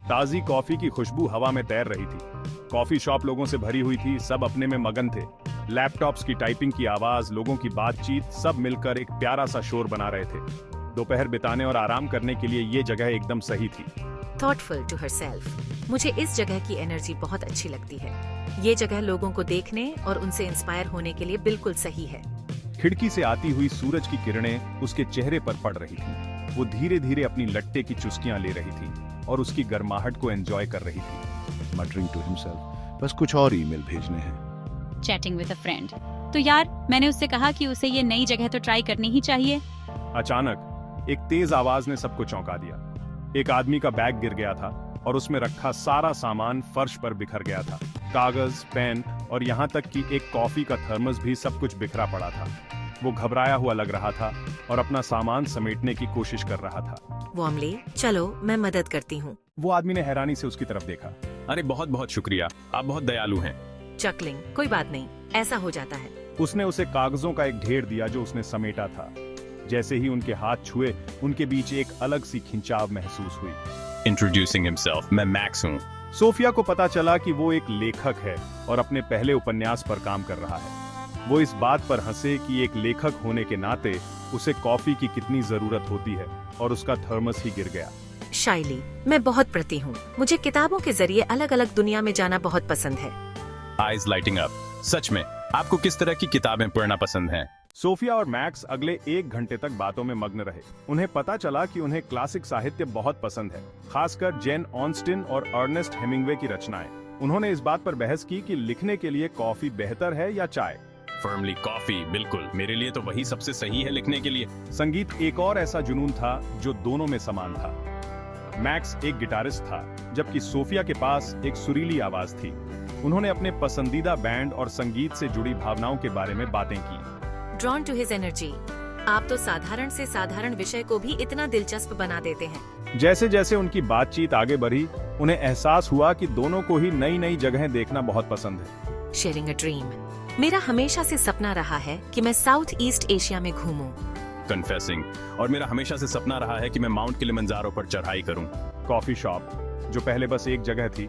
ताजी कॉफी की खुशबू हवा में तैर रही थी। कॉफी शॉप लोगों से भरी हुई थी, सब अपने में मगन थे। लैपटॉप्स की टाइपिंग की आवाज, लोगों की बातचीत, सब मिलकर एक प्यारा सा शोर बना रहे थे। दोपहर बिताने और आराम करने के लिए ये जगह एकदम सही थी। Thoughtful to herself. मुझे इस जगह की एनर्जी बहुत अच्छी लगती है। ये जगह लोगों को देखने और उनसे इंस्पायर होने के लिए बिल्कुल सही है। खिड़की से आती हुई सूरज की किरणें उसके चेहरे पर पड़ रही थीं। वो धीरे धीरे अपनी लट्टे की चुस्कियां ले रही थी और उसकी गर्माहट को एंजॉय कर रही थी। मटरिंग टू हिमसेल्फ, बस कुछ और ईमेल भेजने हैं। Chatting with a friend. तो यार, मैंने उससे कहा कि उसे ये नई जगह तो ट्राई करनी ही चाहिए। अचानक एक तेज आवाज ने सबको चौंका दिया। एक आदमी का बैग गिर गया था और उसमें रखा सारा सामान फर्श पर बिखर गया था। कागज, पेन और यहाँ तक कि एक कॉफी का थर्मस भी, सब कुछ बिखरा पड़ा था। वो घबराया हुआ लग रहा था और अपना सामान समेटने की कोशिश कर रहा था। वॉर्मली, चलो मैं मदद करती हूँ। वो आदमी ने हैरानी से उसकी तरफ देखा। अरे बहुत बहुत शुक्रिया, आप बहुत दयालु हैं। चकलिंग, कोई बात नहीं, ऐसा हो जाता है। उसने उसे कागजों का एक ढेर दिया जो उसने समेटा था। जैसे ही उनके हाथ छुए, उनके बीच एक अलग सी खिंचाव महसूस हुई। इंट्रोड्यूसिंग हिमसेल्फ, मैं मैक्स हूँ। सोफिया को पता चला कि वो एक लेखक है और अपने पहले उपन्यास पर काम कर रहा है। वो इस बात पर हंसे कि एक लेखक होने के नाते उसे कॉफी की कितनी जरूरत होती है और उसका थर्मस ही गिर गया। शाइली, मैं बहुत प्रति हूँ। मुझे किताबों के जरिए अलग अलग दुनिया में जाना बहुत पसंद है। Eyes lighting up. सच में, आपको किस तरह की किताबें पढ़ना पसंद हैं? सोफिया और मैक्स अगले 1 घंटे तक बातों में मग्न रहे। उन्हें पता चला कि उन्हें क्लासिक साहित्य बहुत पसंद है, खासकर जेन ऑस्टिन और अर्नेस्ट हेमिंग्वे की रचनाएं। उन्होंने इस बात पर बहस की कि लिखने के लिए कॉफी बेहतर है या चाय। फर्मली कॉफी, बिल्कुल। मेरे लिए तो वही सबसे सही है लिखने के लिए। संगीत एक और ऐसा जुनून था जो दोनों में समान था। मैक्स एक गिटारिस्ट था, जबकि सोफिया के पास एक सुरीली आवाज थी। उन्होंने अपने पसंदीदा बैंड और संगीत से जुड़ी भावनाओं के बारे में बातें की। Drawn to his energy. आप तो साधारण से साधारण विषय को भी इतना दिलचस्प बना देते हैं। जैसे जैसे उनकी बातचीत आगे बढ़ी, उन्हें एहसास हुआ कि दोनों को ही नई नई जगहें देखना बहुत पसंद है। Sharing a dream. मेरा हमेशा से सपना रहा है कि मैं साउथ ईस्ट एशिया में घूमूं। कन्फेसिंग। और मेरा हमेशा से सपना रहा है कि मैं माउंट किलिमंजारो पर चढ़ाई करूं। कॉफी शॉप, जो पहले बस एक जगह थी,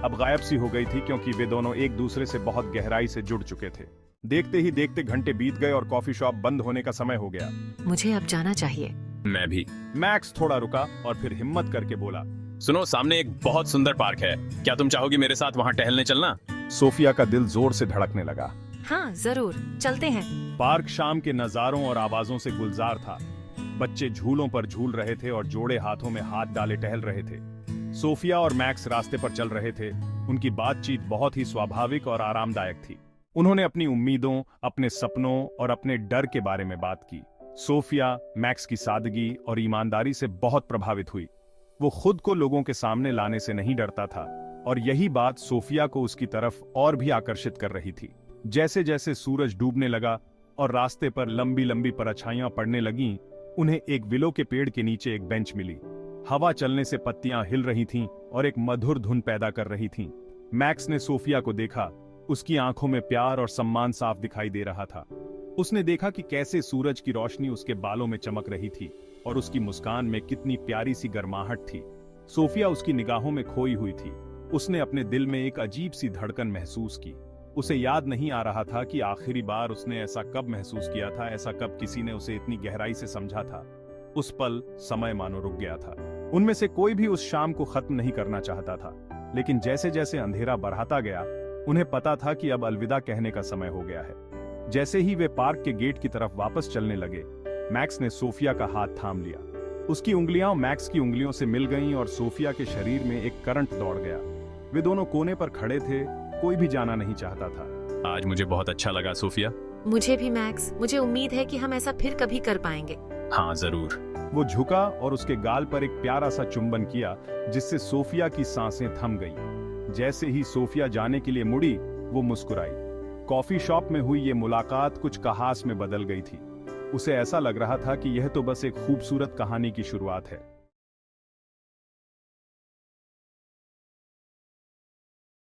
अब गायब सी हो गई थी क्योंकि वे दोनों एक दूसरे से बहुत गहराई से जुड़ चुके थे। देखते ही देखते घंटे बीत गए और कॉफी शॉप बंद होने का समय हो गया। मुझे अब जाना चाहिए। मैं भी। मैक्स थोड़ा रुका और फिर हिम्मत करके बोला, सुनो, सामने एक बहुत सुंदर पार्क है। क्या तुम चाहोगी मेरे साथ वहाँ टहलने चलना? सोफिया का दिल जोर से धड़कने लगा। हाँ जरूर, चलते हैं। पार्क शाम के नजारों और आवाजों से गुलजार था। बच्चे झूलों पर झूल रहे थे और जोड़े हाथों में हाथ डाले टहल रहे थे। सोफिया और मैक्स रास्ते पर चल रहे थे। उनकी बातचीत बहुत ही स्वाभाविक और आरामदायक थी। उन्होंने अपनी उम्मीदों, अपने सपनों और अपने डर के बारे में बात की। सोफिया मैक्स की सादगी और ईमानदारी से बहुत प्रभावित हुई। वो खुद को लोगों के सामने लाने से नहीं डरता था और यही बात सोफिया को उसकी तरफ और भी आकर्षित कर रही थी। जैसे जैसे सूरज डूबने लगा और रास्ते पर लंबी लंबी परछाइयां पड़ने लगीं, उन्हें एक विलो के पेड़ के नीचे एक बेंच मिली। हवा चलने से पत्तियां हिल रही थीं और एक मधुर धुन पैदा कर रही थीं। मैक्स ने सोफिया को देखा। उसकी आंखों में प्यार और सम्मान साफ दिखाई दे रहा था। उसने देखा कि कैसे सूरज की रोशनी उसके बालों में चमक रही थी और उसकी मुस्कान में कितनी प्यारी सी गर्माहट थी। सोफिया उसकी निगाहों में खोई हुई थी। उसने अपने दिल में एक अजीब सी धड़कन महसूस की। उसे याद नहीं आ रहा था कि आखिरी बार उसने ऐसा कब महसूस किया था, ऐसा कब किसी ने उसे इतनी गहराई से समझा था। उस पल समय मानो रुक गया था। उनमें से कोई भी उस शाम को खत्म नहीं करना चाहता था, लेकिन जैसे जैसे अंधेरा बढ़ाता गया, उन्हें पता था कि अब अलविदा कहने का समय हो गया है। जैसे ही वे पार्क के गेट की तरफ वापस चलने लगे, मैक्स ने सोफिया का हाथ थाम लिया। उसकी उंगलियां मैक्स की उंगलियों से मिल गईं और सोफिया के शरीर में एक करंट दौड़ गया। वे दोनों कोने पर खड़े थे, कोई भी जाना नहीं चाहता था। आज मुझे बहुत अच्छा लगा सोफिया। मुझे भी मैक्स, मुझे उम्मीद है कि हम ऐसा फिर कभी कर पाएंगे। हाँ जरूर। वो झुका और उसके गाल पर एक प्यारा सा चुंबन किया, जिससे सोफिया की सांसें थम गईं। जैसे ही सोफिया जाने के लिए मुड़ी, वो मुस्कुराई। कॉफी शॉप में हुई ये मुलाकात कुछ कहास में बदल गई थी। उसे ऐसा लग रहा था कि यह तो बस एक खूबसूरत कहानी की शुरुआत है।